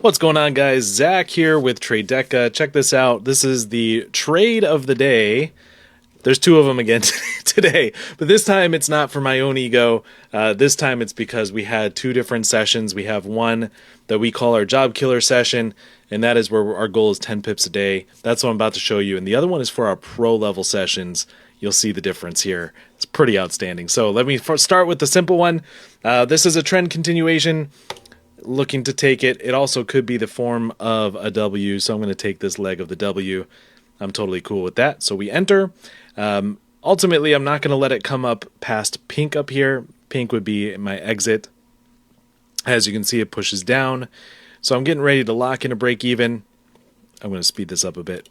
What's going on, guys? Zach here with Tradedeca. Check this out. This is the trade of the day. There's two of them again today, but this time it's not for my own ego. This time it's because we had two different sessions. We have one that we call our job killer session, and that is where our goal is 10 pips a day. That's what I'm about to show you. And the other one is for our pro level sessions. You'll see the difference here. It's pretty outstanding. So let me start with the simple one. This is a trend continuation. Looking to take it. It also could be the form of a W, so I'm going to take this leg of the W. I'm totally cool with that. So we enter. Ultimately, I'm not going to let it come up past pink up here. Pink would be my exit. As you can see, it pushes down. So I'm getting ready to lock in a break even. I'm going to speed this up a bit.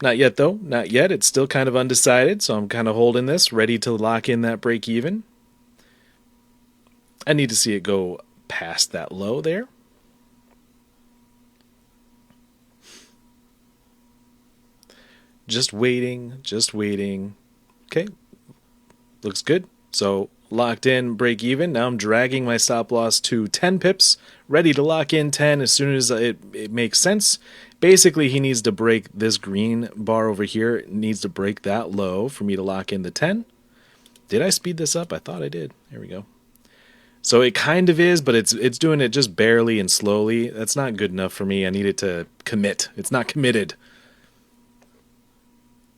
Not yet, though. Not yet. It's still kind of undecided, so I'm kind of holding this, ready to lock in that break even. I need to see it go past that low there. Just waiting, just waiting. Okay, looks good. So locked in, break even. Now I'm dragging my stop loss to 10 pips, ready to lock in 10 as soon as it makes sense. Basically, he needs to break this green bar over here. It needs to break that low for me to lock in the 10. Did I speed this up? I thought I did. There we go. So it kind of is, but it's doing it just barely and slowly. That's not good enough for me. I need it to commit. It's not committed.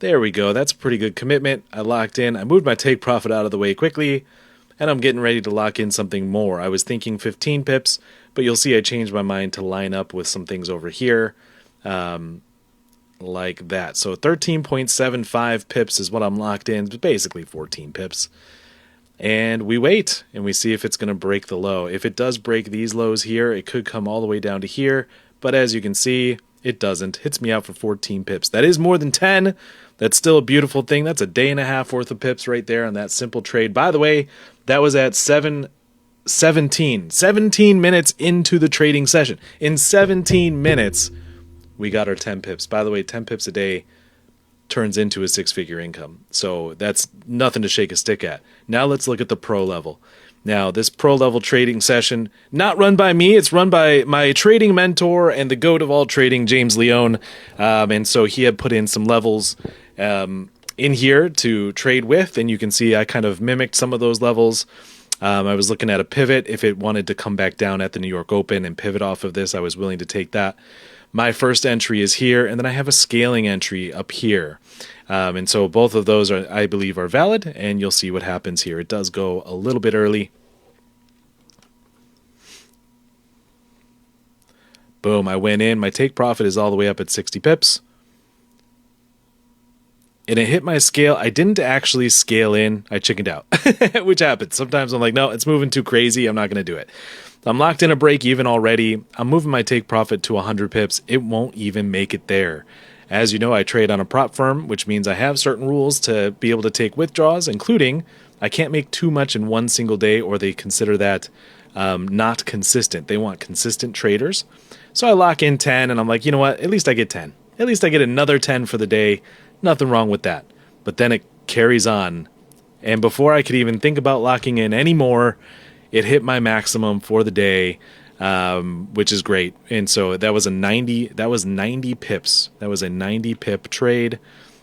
There we go. That's a pretty good commitment. I locked in. I moved my take profit out of the way quickly, and I'm getting ready to lock in something more. I was thinking 15 pips, but you'll see I changed my mind to line up with some things over here like that. So 13.75 pips is what I'm locked in, but basically 14 pips. And we wait, and we see if it's going to break the low. If it does break these lows here, it could come all the way down to here. But as you can see, it doesn't. Hits me out for 14 pips. That is more than 10. That's still a beautiful thing. That's a day and a half worth of pips right there on that simple trade. By the way, that was at 17 minutes into the trading session. In 17 minutes, we got our 10 pips. By the way, 10 pips a day turns into a six-figure income. So that's nothing to shake a stick at. Now let's look at the pro level. Now, this pro level trading session, not run by me, it's run by my trading mentor and the goat of all trading, James Leone. And so he had put in some levels in here to trade with, and you can see I kind of mimicked some of those levels. I was looking at a pivot. If it wanted to come back down at the New York Open and pivot off of this, I was willing to take that. My first entry is here, and then I have a scaling entry up here. And so both of those, I believe, are valid, and you'll see what happens here. It does go a little bit early. Boom, I went in. My take profit is all the way up at 60 pips. And it hit my scale. I didn't actually scale in. I chickened out, which happens. Sometimes I'm like, no, it's moving too crazy. I'm not going to do it. I'm locked in a break even already. I'm moving my take profit to 100 pips. It won't even make it there. As you know, I trade on a prop firm, which means I have certain rules to be able to take withdrawals, including I can't make too much in one single day, or they consider that not consistent. They want consistent traders. So I lock in 10, and I'm like, you know what? At least I get 10. At least I get another 10 for the day. Nothing wrong with that. But then it carries on. And before I could even think about locking in anymore, it hit my maximum for the day, which is great. And so that was 90 pips. That was a 90 pip trade.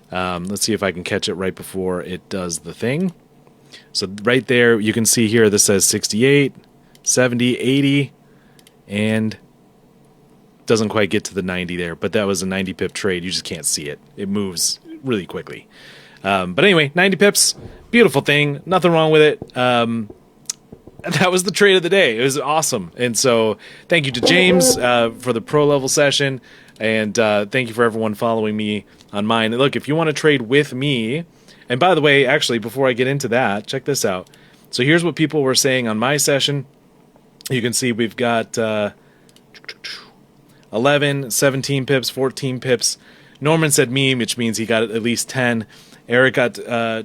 Let's see if I can catch it right before it does the thing. So right there, you can see here, this says 68, 70, 80, and doesn't quite get to the 90 there, but that was a 90 pip trade. You just can't see it. It moves really quickly. But anyway, 90 pips, beautiful thing. Nothing wrong with it. That was the trade of the day. It was awesome. And so thank you to James for the pro level session. And thank you for everyone following me on mine. And look, if you want to trade with me, and by the way, actually, before I get into that, check this out. So here's what people were saying on my session. You can see we've got 11, 17 pips, 14 pips. Norman said me, which means he got at least 10. Eric got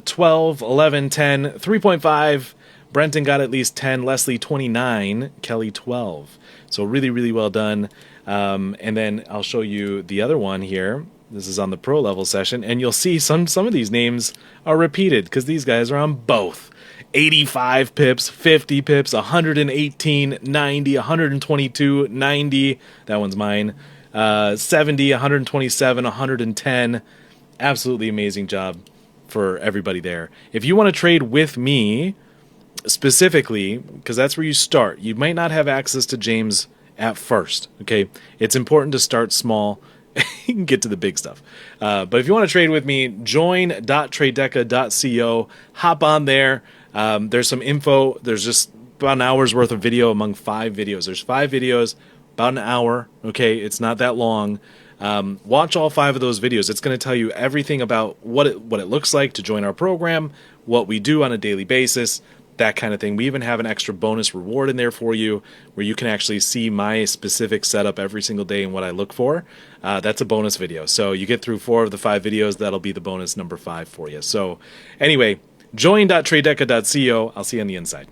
12, 11, 10, 3.5. Brenton got at least 10, Leslie 29, Kelly 12. So really, really well done. And then I'll show you the other one here. This is on the pro level session, and you'll see some of these names are repeated because these guys are on both. 85 pips, 50 pips, 118, 90, 122, 90. That one's mine. 70, 127, 110. Absolutely amazing job for everybody there. If you want to trade with me specifically, because that's where you start, you might not have access to James at first. Okay, it's important to start small. You can get to the big stuff. But if you want to trade with me, join.tradedeca.co. Hop on there. There's some info. There's just about an hour's worth of video among 5 videos. There's 5 videos, about an hour. Okay, it's not that long. Watch all 5 of those videos. It's going to tell you everything about what it looks like to join our program, what we do on a daily basis, that kind of thing. We even have an extra bonus reward in there for you where you can actually see my specific setup every single day and what I look for. That's a bonus video. So you get through 4 of the 5 videos. That'll be the bonus number 5 for you. So anyway, join.tradedeca.co. I'll see you on the inside.